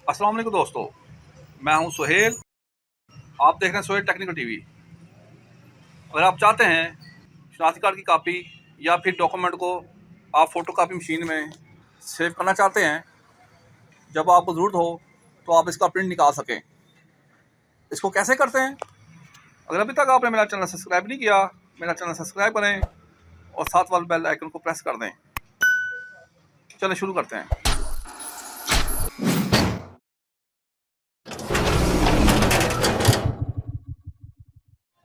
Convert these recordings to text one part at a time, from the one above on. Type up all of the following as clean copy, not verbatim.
अस्सलाम वालेकुम दोस्तों, मैं हूं सुहेल। आप देख रहे हैं सुहेल टेक्निकल टीवी। अगर आप चाहते हैं शनाख्ती कार्ड की कापी या फिर डॉक्यूमेंट को आप फोटो कापी मशीन में सेव करना चाहते हैं, जब आपको ज़रूरत हो तो आप इसका प्रिंट निकाल सकें, इसको कैसे करते हैं? अगर अभी तक आपने मेरा चैनल सब्सक्राइब नहीं किया, मेरा चैनल सब्सक्राइब करें और साथ वाले बेल आइकन को प्रेस कर दें। चलिए शुरू करते हैं।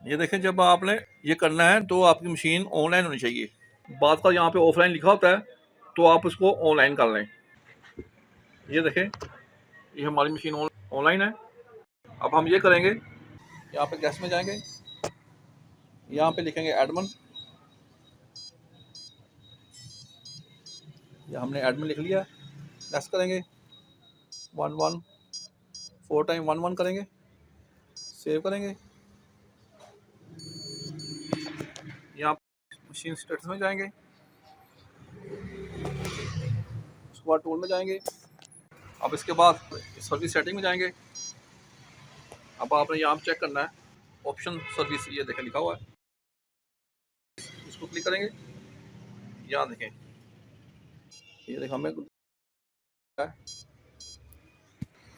ये देखें, जब आपने ये करना है तो आपकी मशीन ऑनलाइन होनी चाहिए। बात का यहाँ पे ऑफलाइन लिखा होता है तो आप उसको ऑनलाइन कर लें। ये देखें, ये हमारी मशीन ऑनलाइन है। अब हम ये करेंगे, यहाँ पे गैस में जाएंगे, यहाँ पे लिखेंगे एडमिन। ये हमने एडमिन लिख लिया। नेक्स्ट करेंगे 11 4 टाइम 11 करेंगे, सेव करेंगे। यहाँ मशीन स्टेटस में जाएंगे, उसके बाद टूल में जाएंगे। अब इसके बाद सर्विस सेटिंग में जाएंगे। अब आपने यहाँ पे चेक करना है ऑप्शन सर्विस, ये देखें लिखा हुआ है, इसको क्लिक करेंगे। यहाँ देखें, ये देखें हमें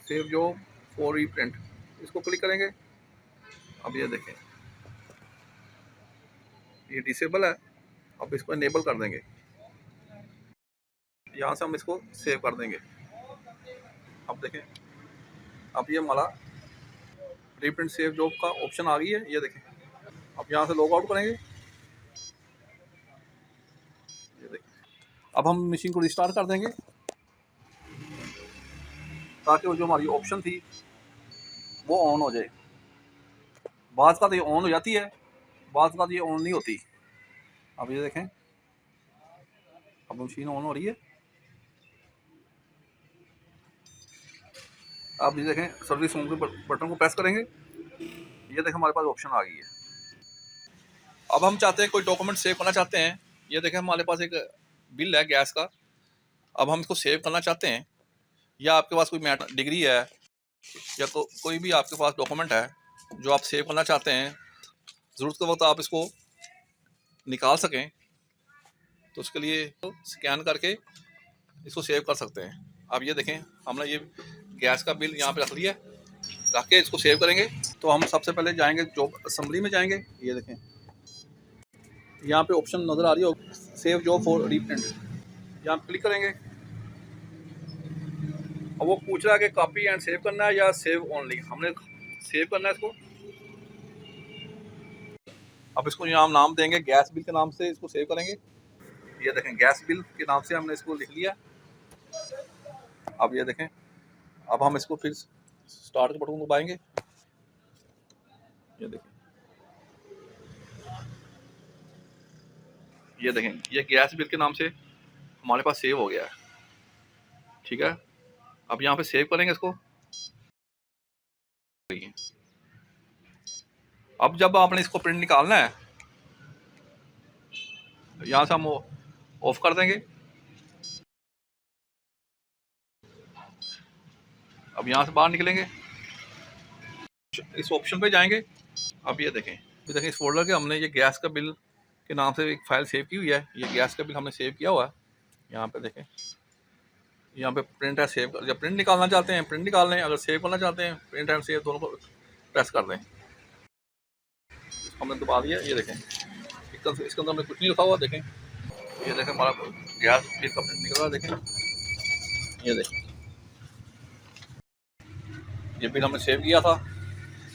सेव जॉब फॉर रीप्रिंट, इसको क्लिक करेंगे। अब ये देखें, ये डिसेबल है, अब इसको इनेबल कर देंगे। यहाँ से हम इसको सेव कर देंगे। अब देखें, अब ये हमारा रीप्रिंट सेव जॉब का ऑप्शन आ गई है। ये देखें, अब यहाँ से लॉग आउट करेंगे। ये देखें, अब हम मशीन को रिस्टार्ट कर देंगे ताकि वो जो हमारी ऑप्शन थी वो ऑन हो जाए। बात का तो ये ऑन हो जाती है, बात का तो ये ऑन नहीं होती। अब ये देखें, अब मशीन ऑन हो रही है। आप ये देखें, सर्विस होम के बटन को प्रेस करेंगे। ये देखें, हमारे पास ऑप्शन आ गई है। अब हम चाहते हैं कोई डॉक्यूमेंट सेव करना चाहते हैं। ये देखें, हमारे पास एक बिल है गैस का। अब हम इसको सेव करना चाहते हैं, या आपके पास कोई मैटर डिग्री है या कोई भी आपके पास डॉक्यूमेंट है जो आप सेव करना चाहते हैं, ज़रूरत के वक्त आप इसको निकाल सकें, तो उसके लिए स्कैन करके इसको सेव कर सकते हैं। अब ये देखें, हमने ये गैस का बिल यहाँ पे रख लिया, रख के इसको सेव करेंगे। तो हम सबसे पहले जाएंगे जॉब असेंबली में जाएंगे। ये देखें, यहाँ पे ऑप्शन नज़र आ रही हो, सेव जॉब फॉर रीप्रिंट, यहाँ पे क्लिक करेंगे। अब वो पूछ रहा है कि कॉपी एंड सेव करना है या सेव ओनली। हमने सेव करना है इसको। अब इसको यहाँ हम नाम देंगे गैस बिल के नाम से, इसको सेव करेंगे। ये देखें, गैस बिल के नाम से हमने इसको लिख लिया। अब ये देखें, अब हम इसको फिर स्टार्ट के बटन को दबाएंगे। ये देखें, ये देखें, ये गैस बिल के नाम से हमारे पास सेव हो गया है। ठीक है, अब यहाँ पे सेव करेंगे इसको। अब जब आपने इसको प्रिंट निकालना है, यहाँ से हम ऑफ कर देंगे। अब यहाँ से बाहर निकलेंगे, इस ऑप्शन पे जाएंगे। अब ये देखें, इस फोल्डर के हमने ये गैस का बिल के नाम से एक फाइल सेव की हुई है। ये गैस का बिल हमने सेव किया हुआ है। यहाँ पे देखें, यहाँ पे प्रिंट है सेव। जब प्रिंट निकालना चाहते हैं प्रिंट निकाल लें, अगर सेव करना चाहते हैं प्रिंट एंड सेव दोनों को प्रेस कर दें। हमने दबा दिया। ये देखें, इसके अंदर हमने कुछ नहीं लिखा हुआ। देखें, ये देखें, हमारा गैस बिल का प्रिंट निकल रहा है। देखें, ये देखें, ये बिल हमने सेव किया था,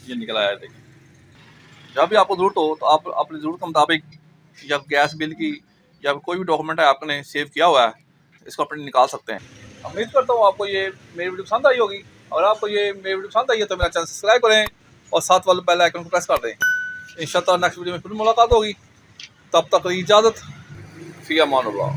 ये निकल आया है। देखें, जब भी आपको ज़रूरत हो तो आप अपनी ज़रूरत के मुताबिक या गैस बिल की या कोई भी डॉक्यूमेंट है आपने सेव किया हुआ है, इसको प्रिंट निकाल सकते हैं। उम्मीद करता हूँ आपको ये मेरी वीडियो पसंद आई होगी। अगर आपको ये मेरी वीडियो पसंद आई है तो मेरा चैनल सब्सक्राइब करें और साथ वाले बेल आइकन को प्रेस कर दें। इंशाअल्लाह नेक्स्ट वीडियो में फिर मुलाकात होगी। तब तक इजाज़त, फ़ी अमान अल्लाह।